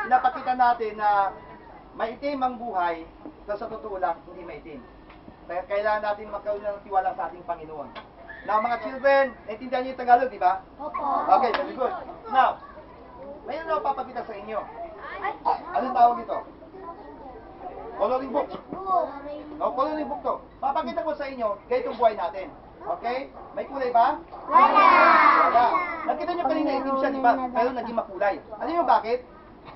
Pinapakita natin na maitim ang buhay, pero sa totoo lang, hindi maitim. Kaya kailangan natin magkaroon ng tiwala sa ating Panginoon. Now, mga children, naintindihan niyo yung Tagalog, di ba? Opo. Okay, very good. Now, mayroon ako papakita sa inyo. Anong tawag ito? Coloring book. O, coloring book to. Papakita ko sa inyo, ganitong buhay natin. Okay? May kulay ba? Wala. Nakita niyo kanina itim siya, di ba? Pero naging makulay. Alam niyo bakit?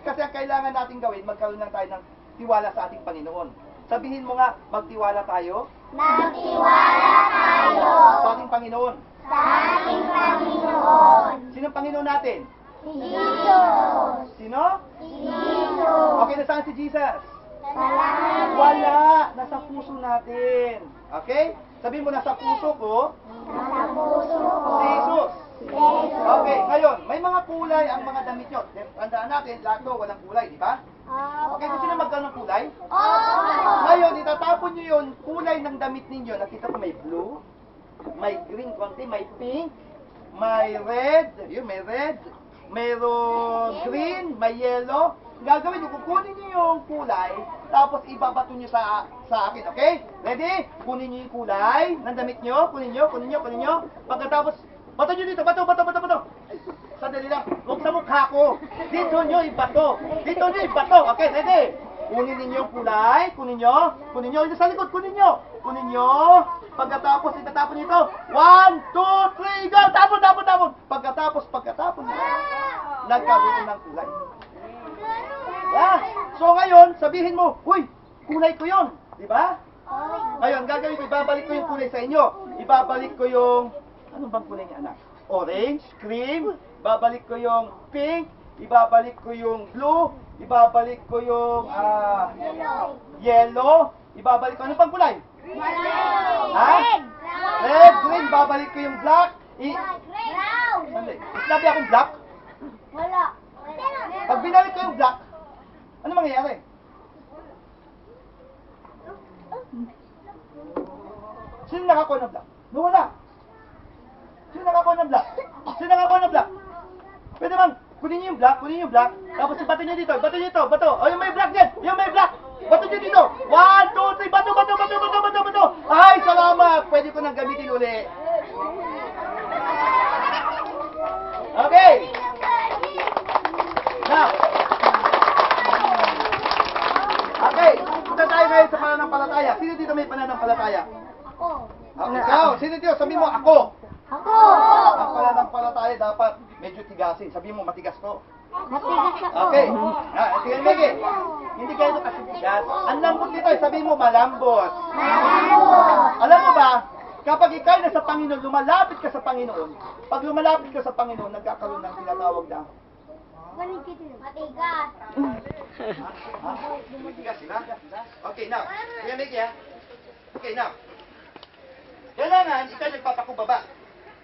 Kasi ang kailangan natin gawin, magkaroon lang tayo ng tiwala sa ating Panginoon. Sabihin mo nga, magtiwala tayo. Magtiwala tayo Sa ating Panginoon. sa ating Panginoon. Sino ang Panginoon natin? Si Jesus. Sino? Si Jesus. Okay, nasaan si Jesus? Sa langit. Wala! Nasa puso natin. Okay? Sabihin mo, nasa puso ko, Nasa puso ko. si Jesus. Si Jesus. Okay, ngayon, may mga kulay ang mga damit nyo. Tandaan natin, lahat to walang kulay, di ba? Okay, gusto nyo magkaroon ng kulay? Opo. Ngayon, itatapon nyo yun, kulay ng damit ninyo. Nakita ko may blue, may green konti, may pink, may red, yun, may red, mayroon green, may yellow. Gagawin nyo, kukunin nyo yung kulay, tapos ibabato nyo sa akin, okay? Ready? Kunin nyo yung kulay ng damit nyo, kunin nyo. Pagkatapos, bato nyo dito, bato. Sandali lang, huwag sa mukha ko. Dito nyo ibato. Okay, ready? Kunin ninyo yung kulay, kunin nyo. Ito sa likod, kunin nyo. Pagkatapos, itatapon nyo ito. 1, 2, 3, go! Tapon. Pagkatapos nyo, nagkaroon ng kulay. Yeah. So ngayon, sabihin mo, uy, kulay ko yun. Di ba? Ngayon, gagawin ko, ibabalik ko yung kulay sa inyo. Ibabalik ko yung, ano bang kulay niya, anak? Orange, cream, ibabalik ko yung pink, ibabalik ko yung blue, ibabalik ko yung yellow, ibabalik ko, ano pang kulay? Ha? Red, green, babalik ko yung black, Brown. sinabi akong black? Wala. Pag binalik ko yung black, ano mangyayari? Sino nakakuha ng black? Nawala. Sino nakakuha ng black? Pwede bang, kunin niyo yung black, tapos ibato niyo dito, bato. O, yung may black dyan, bato niyo dito. 1, 2, 3, bato. Ay, salamat! Pwede ko nang gamitin uli. Okay. Now, okay, punta tayo ngayon sa pananampalataya. Sino dito may pananampalataya? Ako. Ikaw, sino dito? Sabi mo, ako. Ako. Ang pananampalataya dapat medyo tigasin. Sabi mo, matigas to. Matigas ako. Okay. Tingnan mo, hindi kayo ito kasi tigas. Ang lambot nito, sabi mo, malambot. Alam mo ba, kapag ikaw ay nasa Panginoon, lumalapit ka sa Panginoon, pag lumalapit ka sa Panginoon, nagkakaroon ng tinatawag na Matigas. Matigas sila? Okay, now. Tingnan mo, okay, now. Kailangan, ikaw nagpapakumbaba.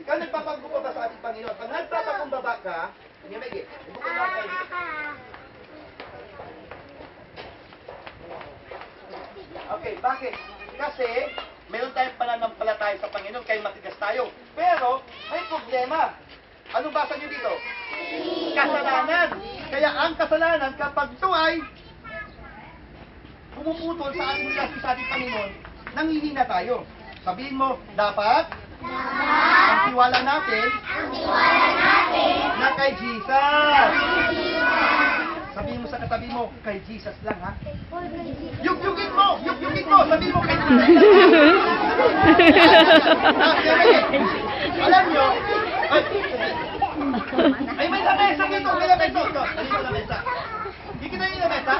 Ikaw nagpapakumbaba sa ating Panginoon. Pag nagpapakumbaba ka, tingnan mo, ibukod lang tayo. Okay, bakit? Kasi, meron tayong pananampalataya sa Panginoon, kaya matigas tayo. Pero, may problema. Anong basa niyo dito? Kasalanan. Kaya ang kasalanan, kapag ito ay pumuputol sa ating relasyon sa ating Panginoon, nanghihina tayo. Sabihin mo, dapat ang tiwala natin na kay Jesus. Sabihin mo sa katabi mo, kay Jesus lang, ha? Yugyugin mo! Sabihin mo, kay Jesus lang. Alam nyo, ay may lamesa dito, may lamesa. Dito lamesa. Hindi kita yung lamesa?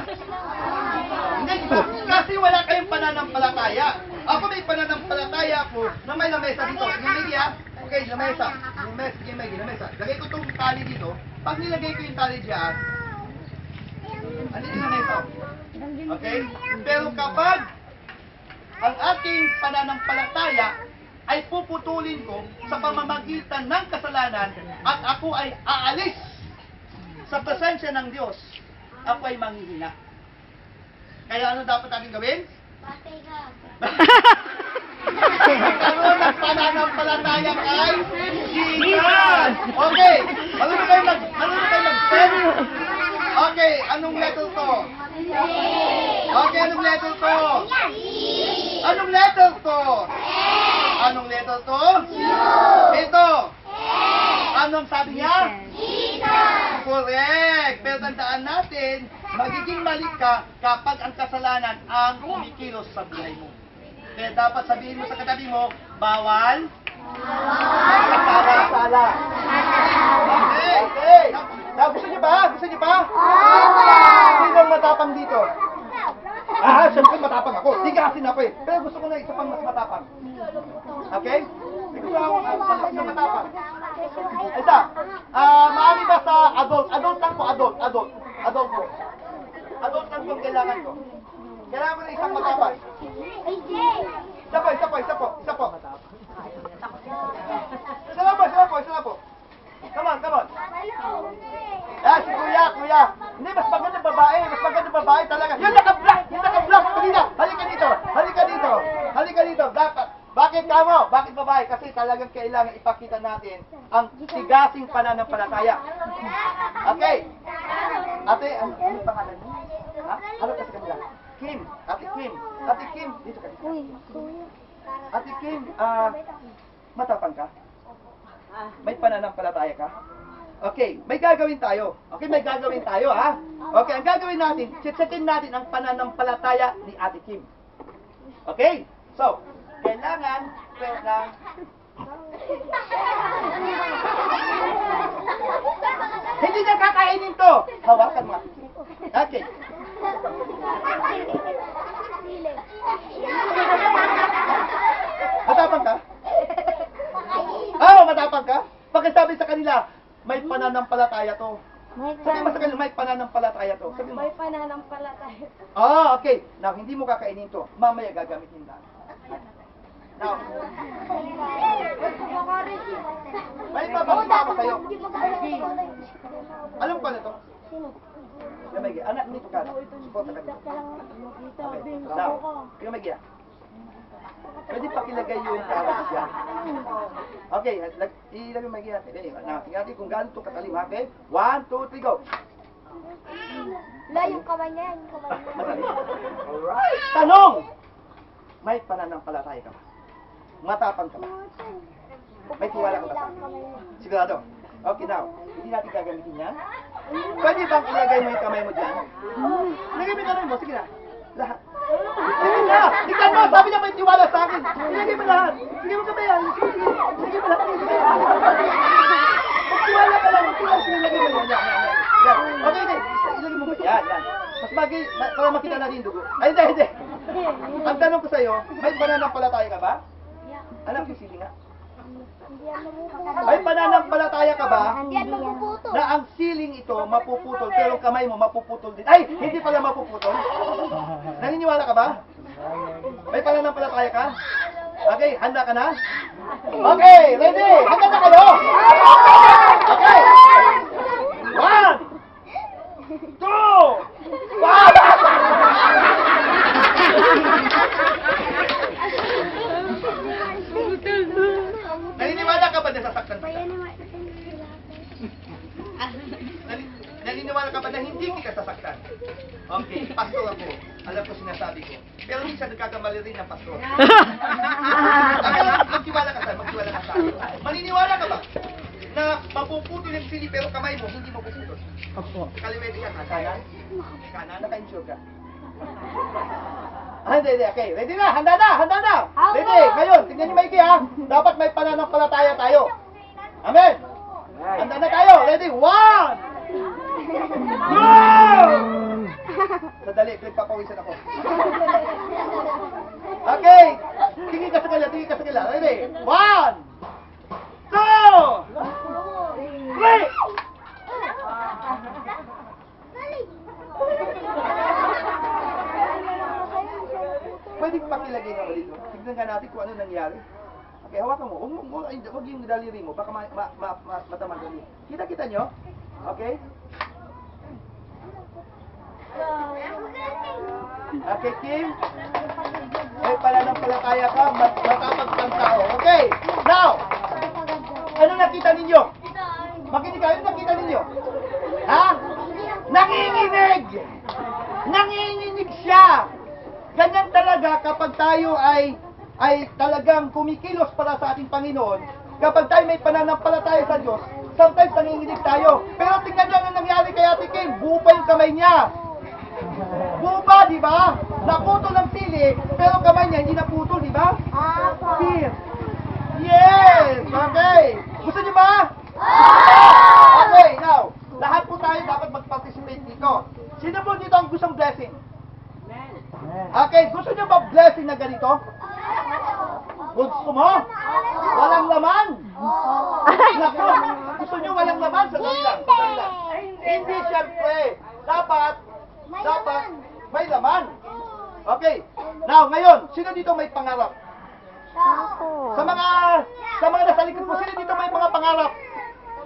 Hindi, diba? Kasi wala kayong pananampalataya. Ako may pananampalataya ako na may lamesa dito. Sige, ha? Okay, lamesa. Lamesa. Lagay ko itong tali dito. Pag nilagay ko yung tali dyan, Okay? Pero kapag ang ating pananampalataya ay puputulin ko sa pamamagitan ng kasalanan at ako ay aalis sa presensya ng Diyos, ako ay manghihina. Kaya ano dapat natin gawin? Karoon ng pananampalataya kay Jesus. Okay. Marunong kayo mag-pen? Okay. Anong letter to? Okay. Anong letter to? Anong letter to? Anong letter to? Ito. Anong sabi niya? Correct. Pero tandaan natin, magiging mali ka kapag ang kasalanan ang kumikilos sa buhay mo. Kaya dapat sabihin mo sa katabi mo, bawal sala. Okay. Okay. Gusto niyo ba? Gusto niyo ba? Sino ang matapang dito? Siyempre matapang ako. Di kasi na ako eh. Pero gusto ko na isa pang mas matapang. Okay? Ikaw na ako mas matapang. Isa. Maami ba sa adult? Adult lang po, adult. Adult po. Adult lang po ang kailangan ko. Kailangan ko na isang matapang. Isa po. Isa po. Come on. Si kuya. Hindi, mas maganda babae talaga. Yung naka-black. Halika dito. Dapat. Bakit kamo? Bakit babae? Kasi talagang kailangan ipakita natin ang tigasing pananampalataya. Okay. Ate, ano pangalan mo? Ha? Ano kasi kanila? Kim. Ate Kim. Dito ka. Ate Kim, matapang ka? May pananampalataya ka? Okay, may gagawin tayo. Ha? Okay, ang gagawin natin, sitsetin natin ang pananampalataya ni Ate Kim. Okay? So, kailangan, hindi niya kakainin to. Hawakan mo. Okay. Matapang ka? Matapang ka? Pagkasabi sa kanila, may pananampalataya to. Sabi mo sa kanila, may pananampalataya to. Sabi mo. May pananampalataya. Okay. Now, hindi mo kakainin to. Mamaya gagamitin na. Now, may papasama ko sa'yo. Alam ko na to? Kamay, anak, dito ka. Suporta ka dito. Okay. Now, kamay, pwede pakilagay yung carrots dyan. Okay, ilagay mo natin. Now, tingnan natin kung gaano ito katalim. Okay? 1, 2, 3, go! Yung kamay niya. Alright! Tanong! May pananampalataya ka ba? Matapang ka ba? May tiwala ka ba? Sigurado? Okay, now, hindi natin gagamitin yan. Pwede bang ilagay mo yung kamay mo dyan? Ilagay mo yung kamay mo, sige na. Lahat. Sige na! Ikaw mo! Sabi niya may tiwala sa akin! Ilagay mo lahat! Sige mo kamay yan! Sige mo lahat! Magtiwala ka lang! Ilagay mo yan! Yan! Okay, ilagay mo ba? Yan! Mas bagay, para makita natin yung dugo. Ay, hindi! Ang tanong ko sa'yo, may pananampalataya ka ba? Anak yung sili nga. May pananampalataya ka ba na ang siling ito mapuputol pero kamay mo mapuputol din? Ay! Hindi pala mapuputol? Naniniwala ka ba? May pananampalataya ka? Okay, handa ka na? Okay, ready? Handa na kayo? Okay! 1 2 wow! Naniniwala ka ba na sasaktan kita? Naniniwala ka ba na hindi kita sasaktan? Okay, pastor ako. Alam ko sinasabi ko. Pero minsan nagkakamali rin ng pastor. Magtiwala ka sa akin. Maniniwala ka ba na mapuputol yung sili pero kamay mo, hindi mapuputol? Opo. Kaliwete ka, kanan? Kanan, naka-insure ka. Hindi. Okay. Ready na? Handa na! Ready? Ngayon, tingnan niyo maigi ha. Dapat may pananampalataya tayo. Amen? Handa na tayo. Ready? 1 2 Sadali, pinagpapawisan ako. Okay. Tingin ka sa kanila. Ready? 1 2 3 pwede pakilagay nga dito. Tignan nga natin kung ano nangyari. Okay, hawakan mo. Huwag yung daliri mo. Baka matamagan. Kita nyo? Okay? Okay, Kim? May pananampalataya ka, matapag kang tao. Okay, now, ano nakita ninyo? Makinig kayo, nakita ninyo? Ha? Nanginginig! Nanginginig siya! Ganyan talaga kapag tayo ay talagang kumikilos para sa ating Panginoon, kapag tayo may pananampalataya sa Diyos, sometimes nanginginig tayo. Pero tingnan nyo ang nangyari kay Ate Kim, buba yung kamay niya. Buba, di ba? Naputol ang sili, pero kamay niya hindi naputol, di ba? Fear. Yes! Okay! Gusto niyo ba? Okay, now, lahat po tayo dapat mag-participate dito. Sino po dito ang gustong blessing? Okay, gusto niyo ba blessing na ganito? Gusto mo? Walang laman? Naku, gusto niyo walang laman? Sandali lang. Hindi, syempre. Dapat may laman. Okay. Now, ngayon, sino dito may pangarap? Sa mga nasa likod po, sino dito may mga pangarap?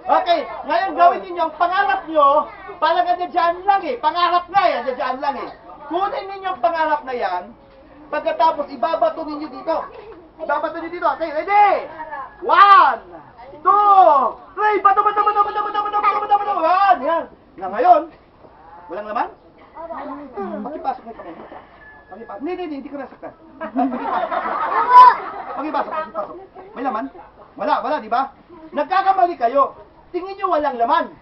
Okay, ngayon gawin niyo ang pangarap niyo, parang andyan lang eh. Pangarap nga eh, andyan lang eh. Kunin ninyo ang pangarap na yan, pagkatapos ibabato ninyo dito. Ibabato ninyo dito. Okay, ready? 1, 2, 3, bato. Yan. Na ngayon, walang laman? Pakipasok mo yung pakipasok. Hindi ko nasaktan. Pakipasok. May laman? Wala, di ba? Nagkakamali kayo. Tingin nyo walang laman.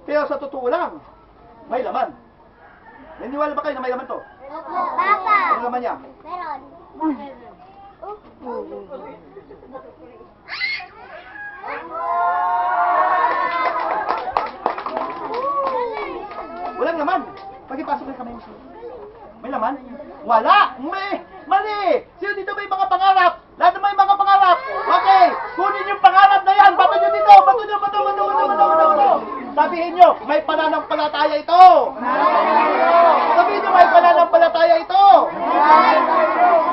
Pero sa totoo lang, may laman. Naniniwala ba kayo na may laman to? Papa! Ano laman niya? Meron. Walang laman. Pagipasok na kamay mo. May laman? Wala! Mali! Sino dito may mga pangarap? Lahat na may mga pangarap. Okay, kunin yung pangarap na yan. Bato nyo dito. Bato. Sabihin nyo, may pananampalataya ito. Sabihin nyo, may pananampalataya ito.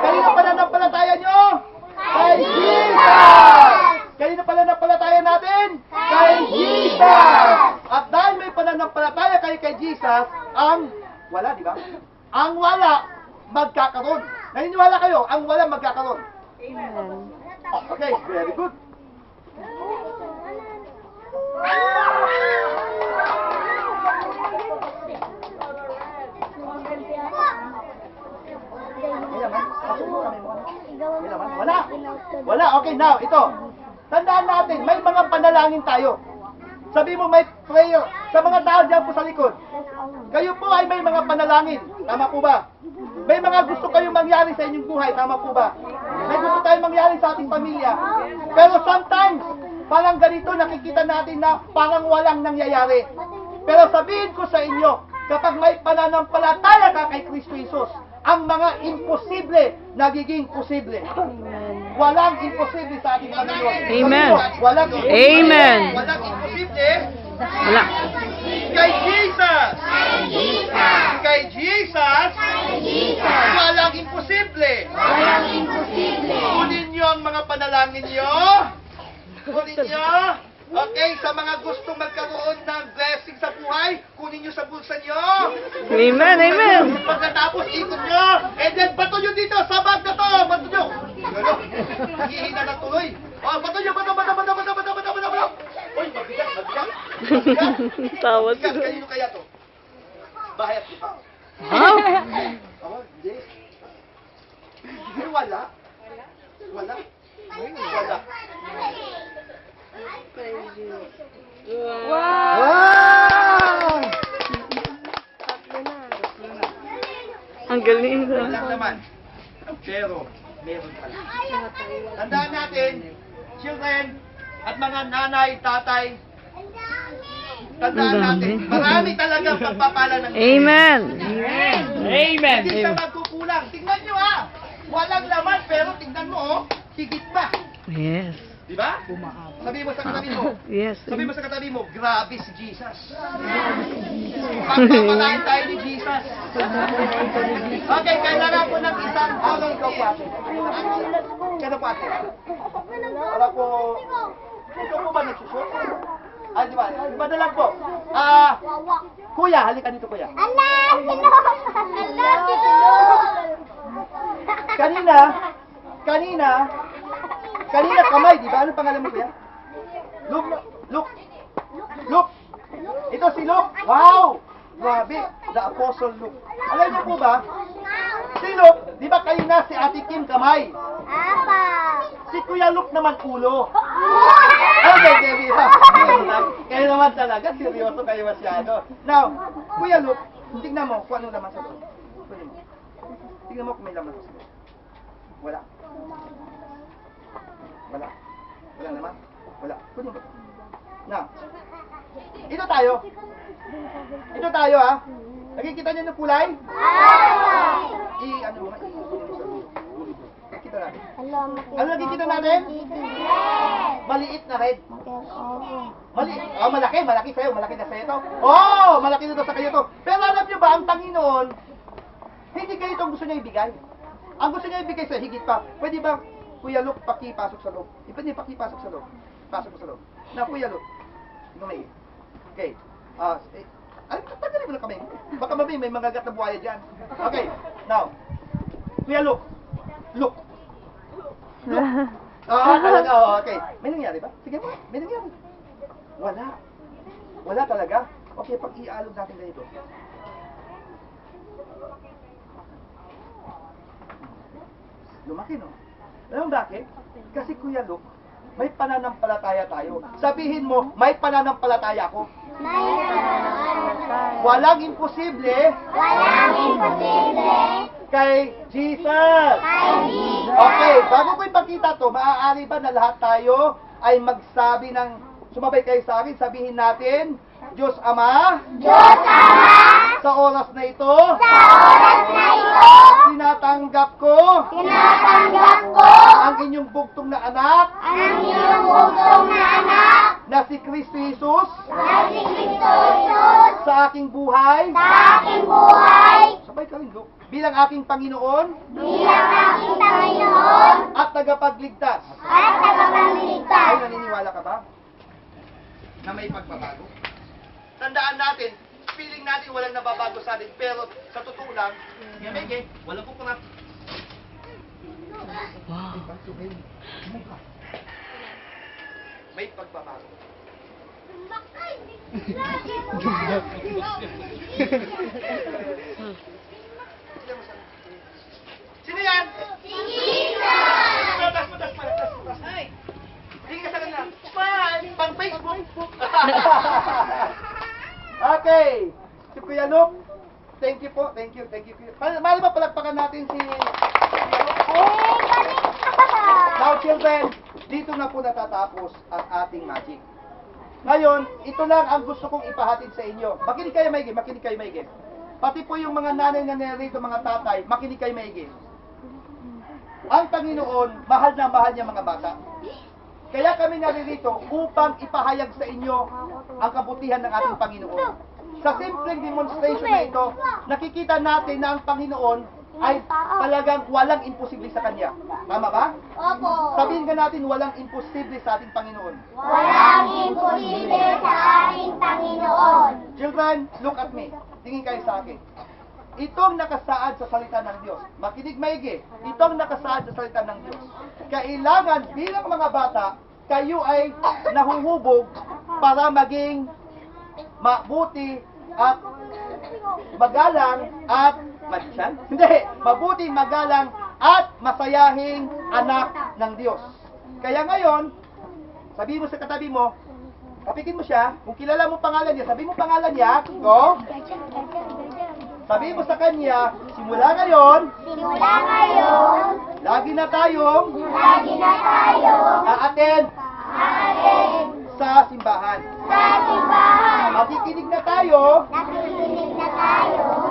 Kanino pananampalataya nyo? Kay Jesus! Kanino pananampalataya natin? Kay Jesus! At dahil may pananampalataya kayo kay Jesus, ang wala, di ba? Ang wala, magkakaroon. Naniniwala kayo, ang wala magkakaroon. Amen. Okay, very good. May laman? Pasok mo kami mo. May laman? Wala, okay, now, ito. Tandaan natin, may mga panalangin tayo. Sabi mo may prayer. Sa mga tao dyan po sa likod, kayo po ay may mga panalangin. Tama po ba? May mga gusto kayong mangyari sa inyong buhay. Tama po ba? May gusto tayong mangyari sa ating pamilya. Pero sometimes, parang ganito nakikita natin na parang walang nangyayari. Pero sabihin ko sa inyo, kapag may pananampalataya ka kay Kristo Jesus, ang mga imposible nagiging posible. Walang imposible sa ating Panginoon. Amen. Walang imposible. Amen. Walang imposible. Wala. Kay Jesus. Kay Jesus. Walang imposible. Kunin niyo ang mga panalangin niyo. Kunin niyo. Okay, sa mga gustong magkaroon ng blessing sa buhay, kunin niyo sa bulsa niyo. Amen, amen. Pagkatapos ikot nyo, and then bato nyo dito, sa bag na to, bato nyo. Gano, nangihina na tuloy. Oh, bato nyo, bato. Uy, mabigat. Tawad Mabigat, ko. kanino kaya to? Bahay at lupa. Ha? Oh, hindi. Wala. Wow! Ang galing. Walang naman. Pero, meron pala. Tandaan natin, children, at mga nanay, tatay, tandaan natin, marami talagang pagpapala ng Diyos. Amen. Hindi siya magkukulang. Tingnan nyo walang laman, pero tingnan mo higit pa. Yes. Di ba? Sabi mo sa katabi mo, Yes. grabe si Jesus. Pagpapalain tayo ni Jesus. Okay, kailangan ko ng isang away ikaw po ate. Kaya po ate. Wala po. Ikaw po ba nagsushoot? Ah, di ba? Di ba na lang po? Kuya, halika dito kuya. Kanina kamay, di ba? Anong pangalan mo kuya? Luke. Ito si Luke. Wow! Grabe, the Apostle Luke. Alam niyo po ba? Si Luke, di ba kayo na si Ate Kim kamay? Si Kuya Luke naman ulo. Okay, kayo naman talaga, seryoso kayo masyado. Now, Kuya Luke, tignan mo kung anong laman sa loob. Kunin mo. Tignan mo kung may laman sa loob. Wala. Wala naman? Wala. Kunin mo. Now, ito tayo ha. Nakikita niyo ng kulay? Ano mo nga, kunin mo sa loob. Nakikita natin. Ano nakikita natin? Maliit na red. Malaki sa'yo, malaki na sa'yo to. Malaki na to sa kayo to. Pero alam nyo ba, ang Panginoon, hindi kayo itong gusto niya ibigay. Ang gusto niya ibigay sa higit pa. Pwede ba, Kuya Luke, pakipasok sa loob? Pwede pakipasok sa loob. Pasok mo sa loob. Na, Kuya Luke. May. Okay. Tanggalin mo lang kami. Baka may magagat na buhaya dyan. Okay. Now, Kuya Luke. Look. Talaga. Okay. May nangyari ba? Sige mo. May nangyari. Wala talaga. Okay, pag iaalog natin ganito. Lumaki, no? Alam mo bakit? Kasi Kuya Luke, may pananampalataya tayo. Sabihin mo, may pananampalataya ako. Walang imposible. Kay Jesus. Okay, bago ko ipakita to, maaari ba na lahat tayo ay magsabi ng, sumabay kayo sa akin, sabihin natin, Diyos Ama, sa oras na ito, tinatanggap ko, ang inyong bugtong na anak, na si Kristo Jesus, sa aking buhay, sabay ka rin, Luke, bilang aking Panginoon, at tagapagligtas. Ay, naniniwala ka ba? Na may pagbabago? Tandaan natin, feeling natin walang nababago sa atin, pero sa totoo lang, walang kukurap. Wow. May pagbabago. Sino yan? Tas mo. Sige ka sa kanila. Smile! Pang Facebook! Okay. Si Kuya Luke, thank you po. Thank you. Mali ba palagpakan natin si Kuya Luke? Now children, dito na po natatapos ang ating magic. Ngayon, ito lang ang gusto kong ipahatid sa inyo. Makinig kayo maigi. Pati po yung mga nanay na narito, mga tatay, makinig kayo maigi. Ang Panginoon, mahal na mahal niya mga bata. Kaya kami naririto upang ipahayag sa inyo ang kabutihan ng ating Panginoon. Sa simpleng demonstration na ito, nakikita natin na ang Panginoon ay talagang walang imposible sa Kanya. Tama ba? Opo. Sabihin ka natin, walang imposible sa ating Panginoon. Walang imposible sa ating Panginoon. Children, look at me. Tingin kayo sa akin. Itong nakasaad sa salita ng Diyos. Makinig maigi. Itong nakasaad sa salita ng Diyos. Kailangan bilang mga bata, kayo ay nahuhubog para maging mabuti at magalang at madyan? Hindi. Mabuti, magalang at masayahing anak ng Diyos. Kaya ngayon, sabihin mo sa katabi mo, kapikin mo siya, kung kilala mo pangalan niya, sabihin mo pangalan niya, go. Sabihin mo sa kanya, simula ngayon, lagi na tayong aaten sa simbahan. Makikinig na tayo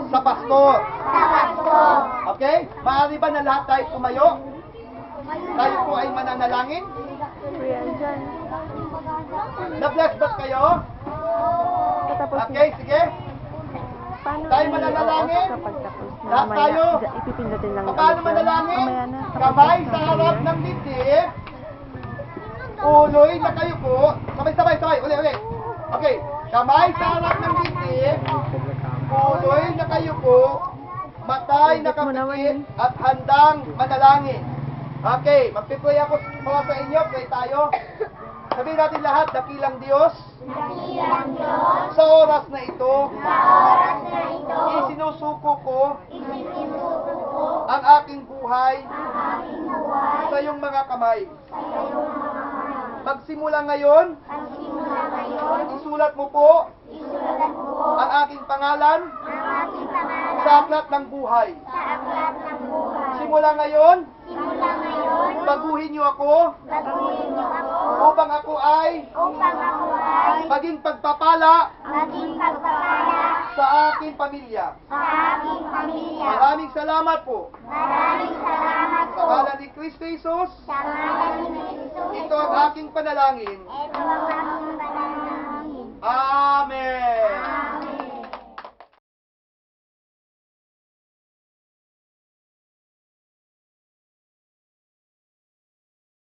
sa pastor. Okay? Maaari ba na lahat tayo tumayo? Tayo po ay mananalangin? Na-bless ba kayo? Okay, sige. Paano Tayo i-off mananalangin? kapag tapos na? Lahat tayo? Ipipindutin lang yung Paano icon. manalangin? Mamaya na. kapag Kamay tapos sa na harap prayer. ng dibdib. Uloy na kayo po. Sabay. Uli. Okay. Kamay sa harap ng dibdib. Uloy na kayo po. Matay nakapikit at handang manalangin. Okay. Magpipray ako para sa inyo. Pray tayo. Sabihin natin lahat, dakilang Diyos. Dakilang Diyos, Sa oras na ito, sa oras na ito, isinusuko ko isinusuko ko ang aking buhay ang aking buhay sa iyong mga kamay. sa iyong mga kamay. Magsimula ngayon, Magsimula ngayon, isulat mo po isulat mo ang aking pangalan ang aking pangalan sa aklat ng buhay. sa aklat ng buhay. Simula ngayon, Simula ngayon, baguhin niyo ako baguhin niyo ako upang ako ay upang ako ay maging pagpapala maging pagpapala sa aking pamilya. sa aking pamilya. Maraming salamat po. Maraming salamat Sa po. ngalan ni Kristo Jesus, Sa ngalan ni Jesus, ito ang aking panalangin. ito ang aking panalangin. Amen.